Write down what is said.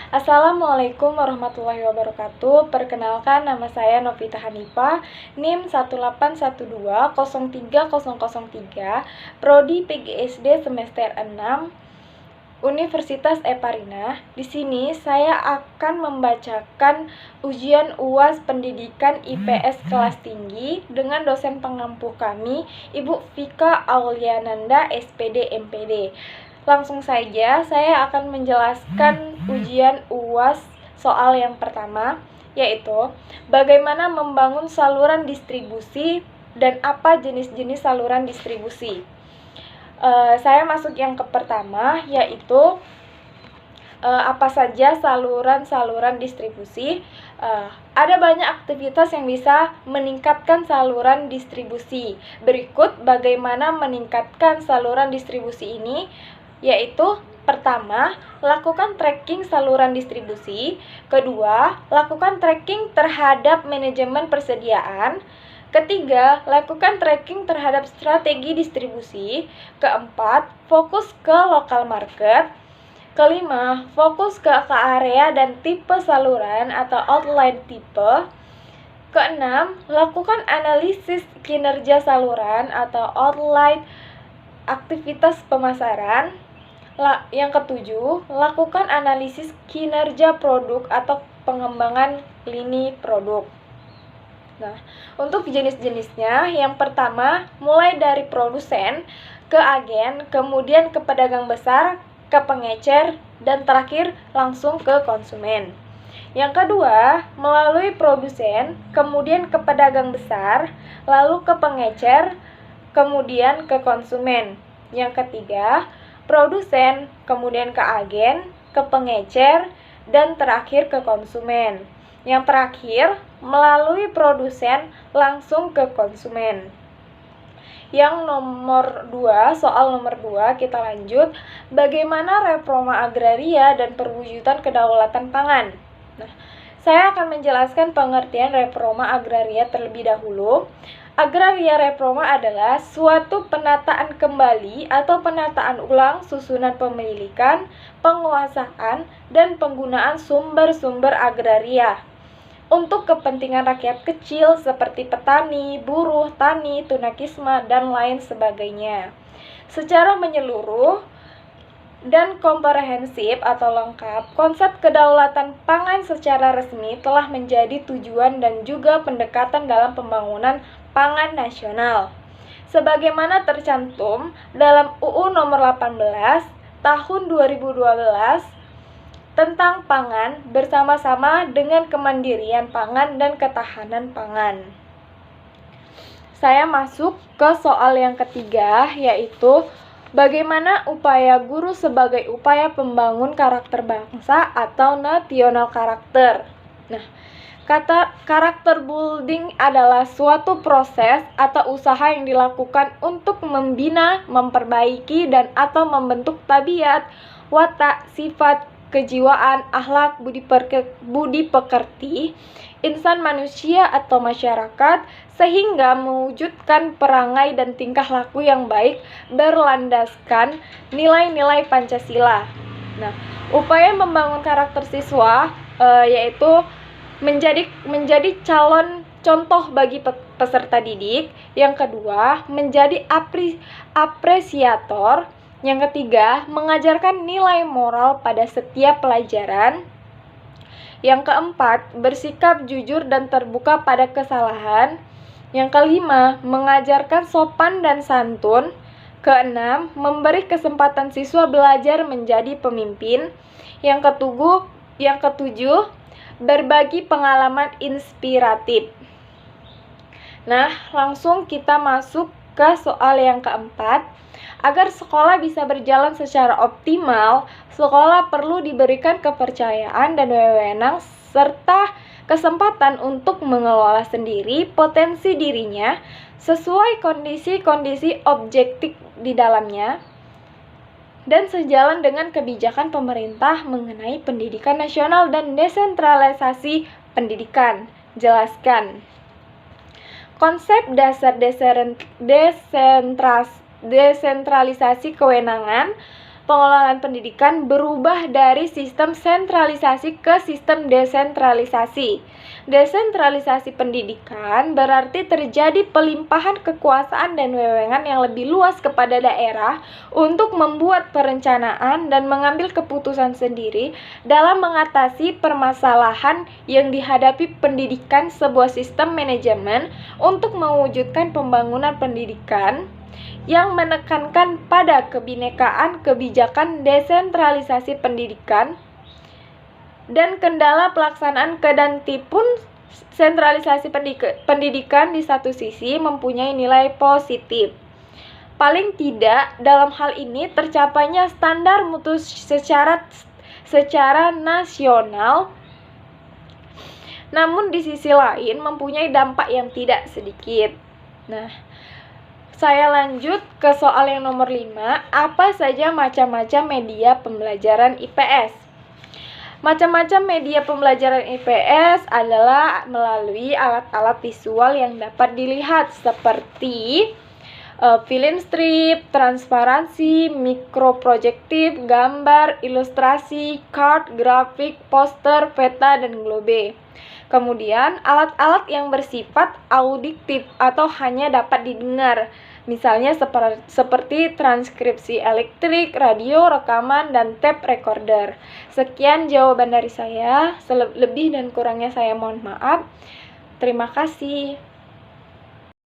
Assalamualaikum warahmatullahi wabarakatuh. Perkenalkan, nama saya Novita Hanifah, NIM 181203003, Prodi PGSD semester 6, Universitas Eparina. Di sini saya akan membacakan ujian UAS Pendidikan IPS kelas tinggi dengan dosen pengampu kami, Ibu Vika Auliananda, SPD MPD. Langsung saja saya akan menjelaskan ujian UAS soal yang pertama, yaitu bagaimana membangun saluran distribusi dan apa jenis-jenis saluran distribusi. Saya masuk yang ke pertama, yaitu apa saja saluran-saluran distribusi. Ada banyak aktivitas yang bisa meningkatkan saluran distribusi. Berikut bagaimana meningkatkan saluran distribusi ini, yaitu pertama, lakukan tracking saluran distribusi. Kedua, lakukan tracking terhadap manajemen persediaan. Ketiga, lakukan tracking terhadap strategi distribusi. Keempat, fokus ke local market. Kelima, fokus ke area dan tipe saluran atau outline tipe. Keenam, lakukan analisis kinerja saluran atau outline aktivitas pemasaran. Yang ketujuh, lakukan analisis kinerja produk atau pengembangan lini produk. Nah, untuk jenis-jenisnya, yang pertama, mulai dari produsen ke agen, kemudian ke pedagang besar, ke pengecer, dan terakhir langsung ke konsumen. Yang kedua, melalui produsen, kemudian ke pedagang besar, lalu ke pengecer, kemudian ke konsumen. Yang ketiga, produsen, kemudian ke agen, ke pengecer, dan terakhir ke konsumen. Yang terakhir, melalui produsen langsung ke konsumen. Yang nomor 2, soal nomor 2, kita lanjut. Bagaimana reforma agraria dan perwujudan kedaulatan pangan? Nah, saya akan menjelaskan pengertian reforma agraria terlebih dahulu. Agraria reforma adalah suatu penataan kembali atau penataan ulang susunan pemilikan, penguasaan, dan penggunaan sumber-sumber agraria untuk kepentingan rakyat kecil seperti petani, buruh, tani, tunakisma, dan lain sebagainya. Secara menyeluruh dan komprehensif atau lengkap, konsep kedaulatan pangan secara resmi telah menjadi tujuan dan juga pendekatan dalam pembangunan pangan nasional. Sebagaimana tercantum dalam UU nomor 18 tahun 2012 tentang pangan bersama-sama dengan kemandirian pangan dan ketahanan pangan. Saya masuk ke soal yang ketiga, yaitu bagaimana upaya guru sebagai upaya pembangun karakter bangsa atau national karakter. Nah, kata karakter building adalah suatu proses atau usaha yang dilakukan untuk membina, memperbaiki, dan atau membentuk tabiat, watak, sifat, kejiwaan, akhlak, budi pekerti, insan manusia atau masyarakat, sehingga mewujudkan perangai dan tingkah laku yang baik berlandaskan nilai-nilai Pancasila. Nah, upaya membangun karakter siswa yaitu menjadi calon contoh bagi peserta didik. Yang kedua, menjadi apresiator. Yang ketiga, mengajarkan nilai moral pada setiap pelajaran. Yang keempat, bersikap jujur dan terbuka pada kesalahan. Yang kelima, mengajarkan sopan dan santun. Keenam, memberi kesempatan siswa belajar menjadi pemimpin. Yang ketujuh, berbagi pengalaman inspiratif. Nah, langsung kita masuk ke soal yang keempat. Agar sekolah bisa berjalan secara optimal, sekolah perlu diberikan kepercayaan dan wewenang serta kesempatan untuk mengelola sendiri potensi dirinya sesuai kondisi-kondisi objektif di dalamnya dan sejalan dengan kebijakan pemerintah mengenai pendidikan nasional dan desentralisasi pendidikan. Jelaskan. Konsep dasar desentralisasi kewenangan pengelolaan pendidikan berubah dari sistem sentralisasi ke sistem desentralisasi. Desentralisasi pendidikan berarti terjadi pelimpahan kekuasaan dan wewenang yang lebih luas kepada daerah untuk membuat perencanaan dan mengambil keputusan sendiri dalam mengatasi permasalahan yang dihadapi pendidikan. Sebuah sistem manajemen untuk mewujudkan pembangunan pendidikan yang menekankan pada kebinekaan kebijakan desentralisasi pendidikan dan kendala pelaksanaan kedatipun sentralisasi pendidikan di satu sisi mempunyai nilai positif. Paling tidak dalam hal ini tercapainya standar mutu secara nasional, namun di sisi lain mempunyai dampak yang tidak sedikit. Nah, saya lanjut ke soal yang nomor 5. Apa saja macam-macam media pembelajaran IPS? Macam-macam media pembelajaran IPS adalah melalui alat-alat visual yang dapat dilihat seperti film strip, transparansi, mikroprojektif, gambar, ilustrasi, card, grafik, poster, peta, dan globe. Kemudian, alat-alat yang bersifat audiktif atau hanya dapat didengar, misalnya seperti transkripsi elektrik, radio, rekaman, dan tape recorder. Sekian jawaban dari saya. Lebih dan kurangnya saya mohon maaf. Terima kasih.